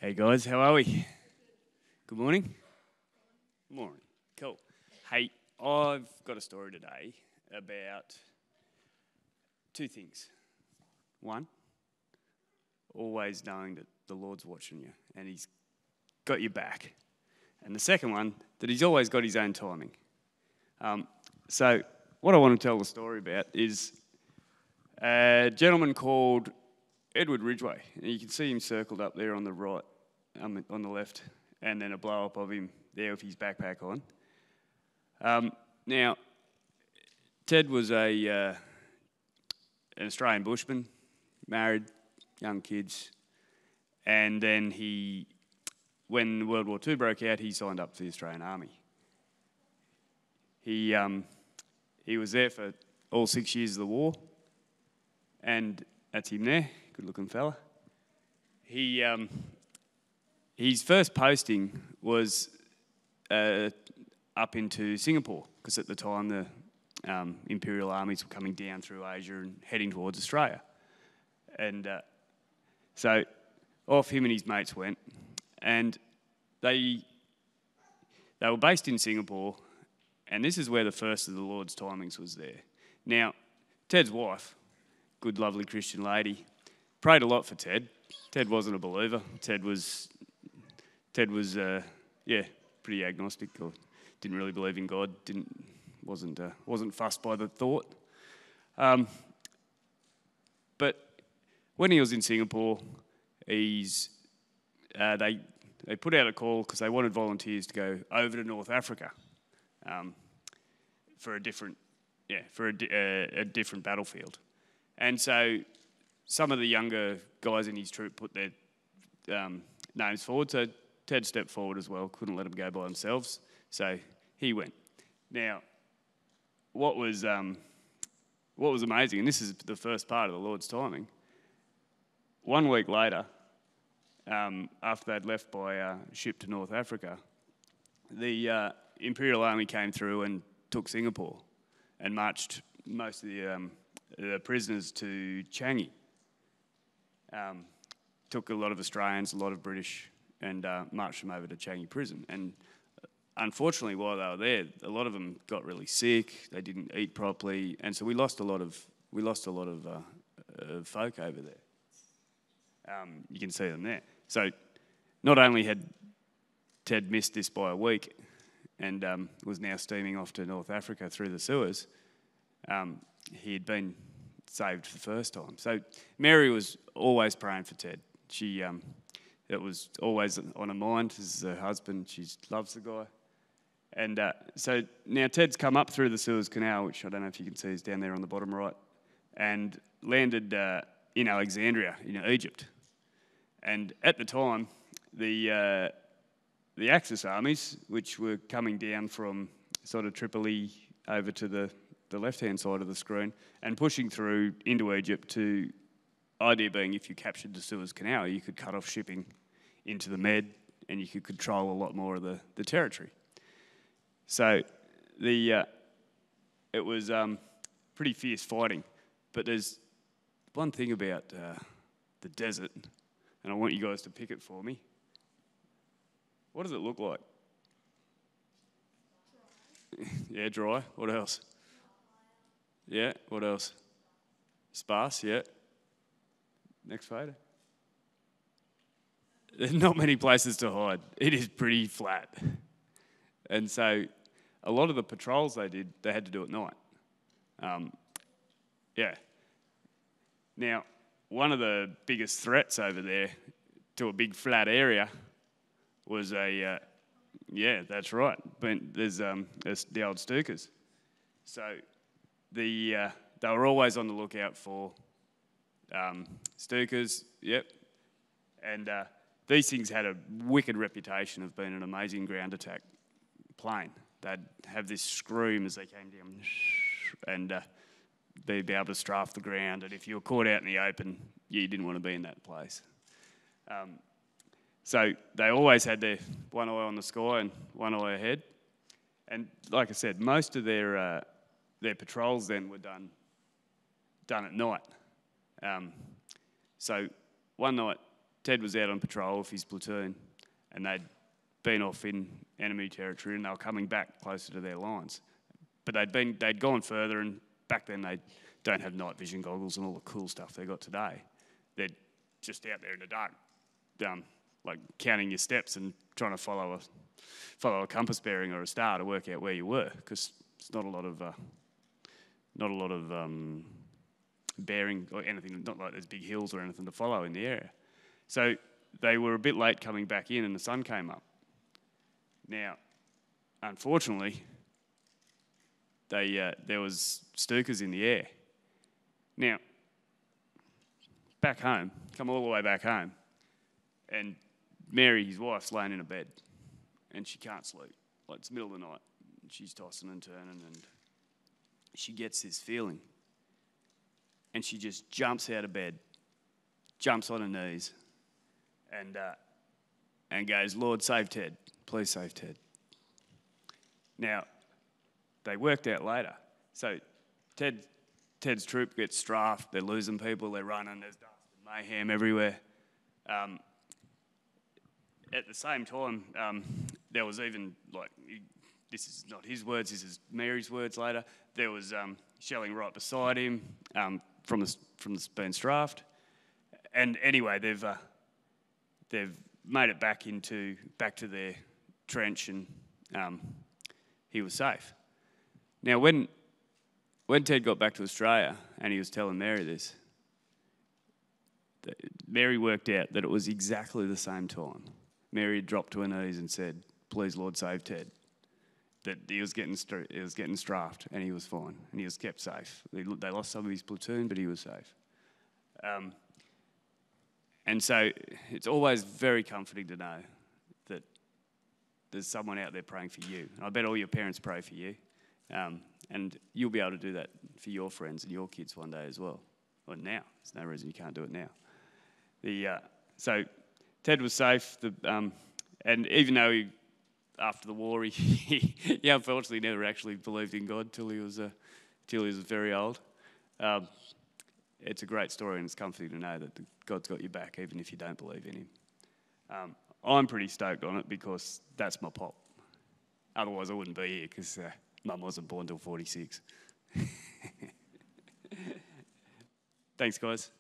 Hey guys, how are we? Good morning. Morning. Cool. Hey, I've got a story today about two things. One, always knowing that the Lord's watching you and He's got your back. And the second one, that He's always got His own timing. So what I want to tell the story about is a gentleman called Edward Ridgway. And you can see him circled up there on the right, on the left, and then a blow-up of him there with his backpack on. Now, Ted was an Australian bushman, married, young kids, and then when World War II broke out, he signed up for the Australian Army. He was there for all 6 years of the war, and that's him there, good-looking fella. His first posting was up into Singapore, because at the time the Imperial armies were coming down through Asia and heading towards Australia. And so off him and his mates went, and they were based in Singapore, and this is where the first of the Lord's timings was there. Now, Ted's wife, good, lovely Christian lady, prayed a lot for Ted. Ted wasn't a believer. Ted was pretty agnostic, or didn't really believe in God. Wasn't fussed by the thought. But when he was in Singapore, they put out a call because they wanted volunteers to go over to North Africa for a different battlefield. And so some of the younger guys in his troop put their names forward. So Ted stepped forward as well, couldn't let them go by themselves, so he went. Now, what was amazing, and this is the first part of the Lord's timing, 1 week later, after they'd left by ship to North Africa, the Imperial Army came through and took Singapore and marched most of the prisoners to Changi. Took a lot of Australians, a lot of British, and marched them over to Changi Prison. And unfortunately, while they were there, a lot of them got really sick. They didn't eat properly, and so we lost a lot of folk over there. You can see them there. So not only had Ted missed this by a week, and was now steaming off to North Africa through the sewers, he had been saved for the first time. So Mary was always praying for Ted. It was always on her mind. This is her husband. She loves the guy. And so now Ted's come up through the Suez Canal, which I don't know if you can see is down there on the bottom right, and landed in Alexandria, in Egypt. And at the time, the Axis armies, which were coming down from sort of Tripoli over to the left-hand side of the screen and pushing through into Egypt, to idea being if you captured the Suez Canal, you could cut off shipping into the Med and you could control a lot more of the territory. So it was pretty fierce fighting. But there's one thing about the desert, and I want you guys to pick it for me. What does it look like? Dry. Yeah, dry. What else? Yeah, what else? Sparse, yeah. Next photo. There's not many places to hide. It is pretty flat. And so a lot of the patrols they did, they had to do at night. Yeah. Now, one of the biggest threats over there to a big flat area was yeah, that's right. But there's the old Stukas. So they were always on the lookout for Stukas, yep. And these things had a wicked reputation of being an amazing ground attack plane. They'd have this scream as they came down, and they'd be able to strafe the ground. And if you were caught out in the open, you didn't want to be in that place. So they always had their one eye on the sky and one eye ahead. And like I said, most of their patrols then were done at night. So one night Ted was out on patrol with his platoon, and they'd been off in enemy territory, and they were coming back closer to their lines. But they'd gone further, and back then they don't have night vision goggles and all the cool stuff they got today. They're just out there in the dark, like counting your steps and trying to follow a compass bearing or a star to work out where you were, because it's not a lot of bearing or anything, not like there's big hills or anything to follow in the area. So they were a bit late coming back in, and the sun came up. Now, unfortunately, there was Stukas in the air. Now, back home, come all the way back home, and Mary, his wife's laying in a bed, and she can't sleep. Like, it's the middle of the night, and she's tossing and turning, and she gets this feeling, and she just jumps out of bed, jumps on her knees, and goes, "Lord, save Ted. Please save Ted." Now, they worked out later. So Ted's troop gets strafed. They're losing people. They're running. There's dust and mayhem everywhere. At the same time, there was even, like, this is not his words, this is Mary's words later, there was shelling right beside him from the being strafed. And anyway, they've made it back to their trench, and he was safe. Now, when Ted got back to Australia and he was telling Mary this, Mary worked out that it was exactly the same time. Mary had dropped to her knees and said, "Please, Lord, save Ted." That he was getting strafed, and he was fine, and he was kept safe. They lost some of his platoon, but he was safe. And so it's always very comforting to know that there's someone out there praying for you. And I bet all your parents pray for you. And you'll be able to do that for your friends and your kids one day as well. Or now. There's no reason you can't do it now. So Ted was safe. And even though after the war, he unfortunately never actually believed in God till he was very old. It's a great story, and it's comforting to know that God's got your back, even if you don't believe in him. I'm pretty stoked on it because that's my pop. Otherwise, I wouldn't be here, because Mum wasn't born till 46. Thanks, guys.